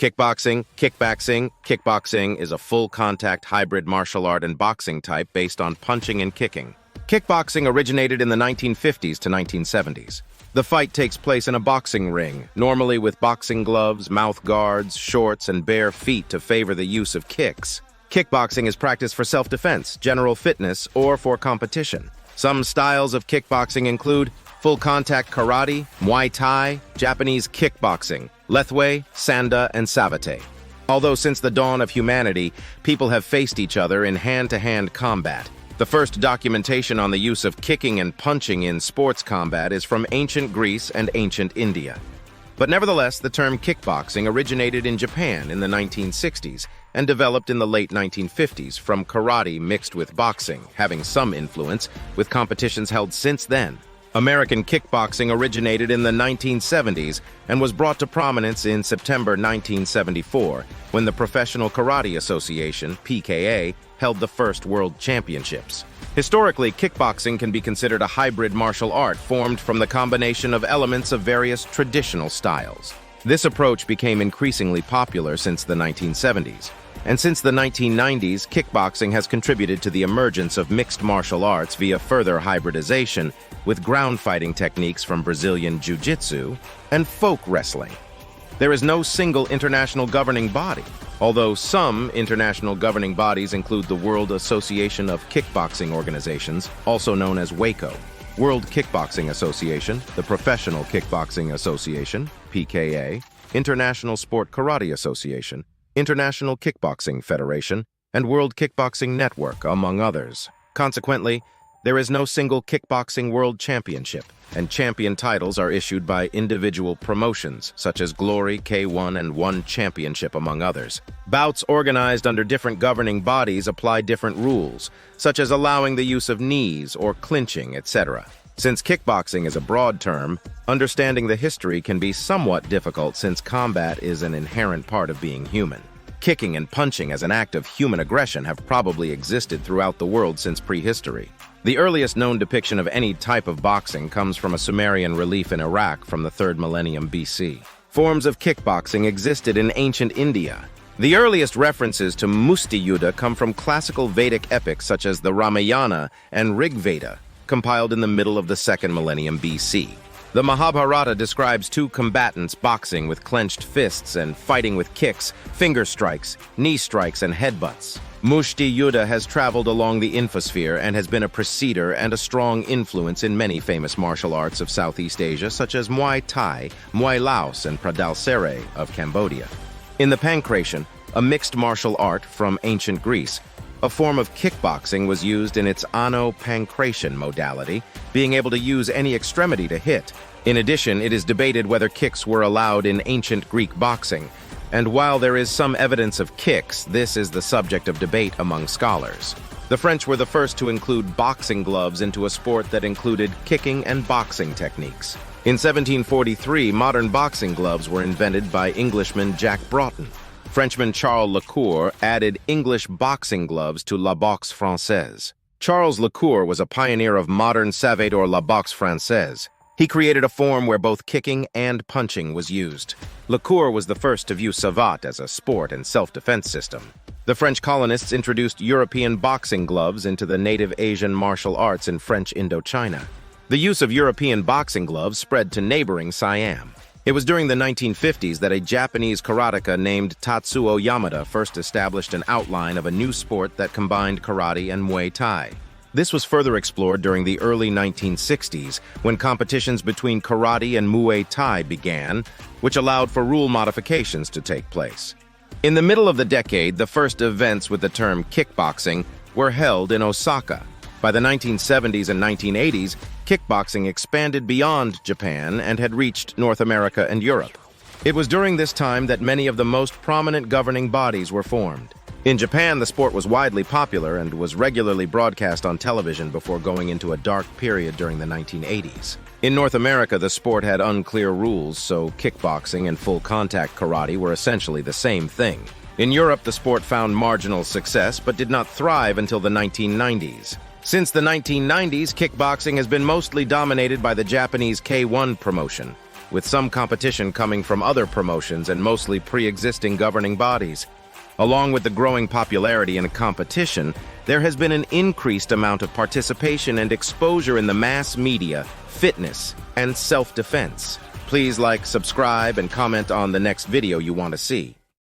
Kickboxing is a full-contact hybrid martial art and boxing type based on punching and kicking. Kickboxing originated in the 1950s to 1970s. The fight takes place in a boxing ring, normally with boxing gloves, mouth guards, shorts, and bare feet to favor the use of kicks. Kickboxing is practiced for self-defense, general fitness, or for competition. Some styles of kickboxing include full-contact karate, Muay Thai, Japanese kickboxing, Lethwei, Sanda, and Savate. Although since the dawn of humanity, people have faced each other in hand-to-hand combat. The first documentation on the use of kicking and punching in sports combat is from ancient Greece and ancient India. But nevertheless, the term kickboxing originated in Japan in the 1960s and developed in the late 1950s from karate mixed with boxing, having some influence, with competitions held since then. American kickboxing originated in the 1970s and was brought to prominence in September 1974 when the Professional Karate Association, PKA, held the first World Championships. Historically, kickboxing can be considered a hybrid martial art formed from the combination of elements of various traditional styles. This approach became increasingly popular since the 1970s. And since the 1990s, kickboxing has contributed to the emergence of mixed martial arts via further hybridization with ground fighting techniques from Brazilian Jiu-Jitsu and folk wrestling. There is no single international governing body, although some international governing bodies include the World Association of Kickboxing Organizations, also known as WAKO, World Kickboxing Association, the Professional Kickboxing Association, PKA, International Sport Karate Association, International Kickboxing Federation, and World Kickboxing Network, among others. Consequently, there is no single kickboxing world championship, and champion titles are issued by individual promotions, such as Glory, K1, and One Championship, among others. Bouts organized under different governing bodies apply different rules, such as allowing the use of knees or clinching, etc. Since kickboxing is a broad term, understanding the history can be somewhat difficult since combat is an inherent part of being human. Kicking and punching as an act of human aggression have probably existed throughout the world since prehistory. The earliest known depiction of any type of boxing comes from a Sumerian relief in Iraq from the 3rd millennium BC. Forms of kickboxing existed in ancient India. The earliest references to Musti Yuddha come from classical Vedic epics such as the Ramayana and Rig Veda, compiled in the middle of the 2nd millennium BC. The Mahabharata describes two combatants boxing with clenched fists and fighting with kicks, finger strikes, knee strikes, and headbutts. Musti Yuddha has traveled along the infosphere and has been a preceder and a strong influence in many famous martial arts of Southeast Asia, such as Muay Thai, Muay Laos, and Pradal Sere of Cambodia. In the Pankration, a mixed martial art from ancient Greece, a form of kickboxing was used in its ano-pankration modality, being able to use any extremity to hit. In addition, it is debated whether kicks were allowed in ancient Greek boxing, and while there is some evidence of kicks, this is the subject of debate among scholars. The French were the first to include boxing gloves into a sport that included kicking and boxing techniques. In 1743, modern boxing gloves were invented by Englishman Jack Broughton. Frenchman Charles Lecour added English boxing gloves to la boxe française. Charles Lecour was a pioneer of modern savate or la boxe française. He created a form where both kicking and punching was used. Lecour was the first to view savate as a sport and self-defense system. The French colonists introduced European boxing gloves into the native Asian martial arts in French Indochina. The use of European boxing gloves spread to neighboring Siam. It was during the 1950s that a Japanese karateka named Tatsuo Yamada first established an outline of a new sport that combined karate and Muay Thai. This was further explored during the early 1960s when competitions between karate and Muay Thai began, which allowed for rule modifications to take place. In the middle of the decade, the first events with the term kickboxing were held in Osaka. By the 1970s and 1980s, kickboxing expanded beyond Japan and had reached North America and Europe. It was during this time that many of the most prominent governing bodies were formed. In Japan, the sport was widely popular and was regularly broadcast on television before going into a dark period during the 1980s. In North America, the sport had unclear rules, so kickboxing and full-contact karate were essentially the same thing. In Europe, the sport found marginal success but did not thrive until the 1990s. Since the 1990s, kickboxing has been mostly dominated by the Japanese K1 promotion. with some competition coming from other promotions and mostly pre-existing governing bodies. Along with the growing popularity and competition, there has been an increased amount of participation and exposure in the mass media, fitness, and self-defense. Please like, subscribe, and comment on the next video you want to see.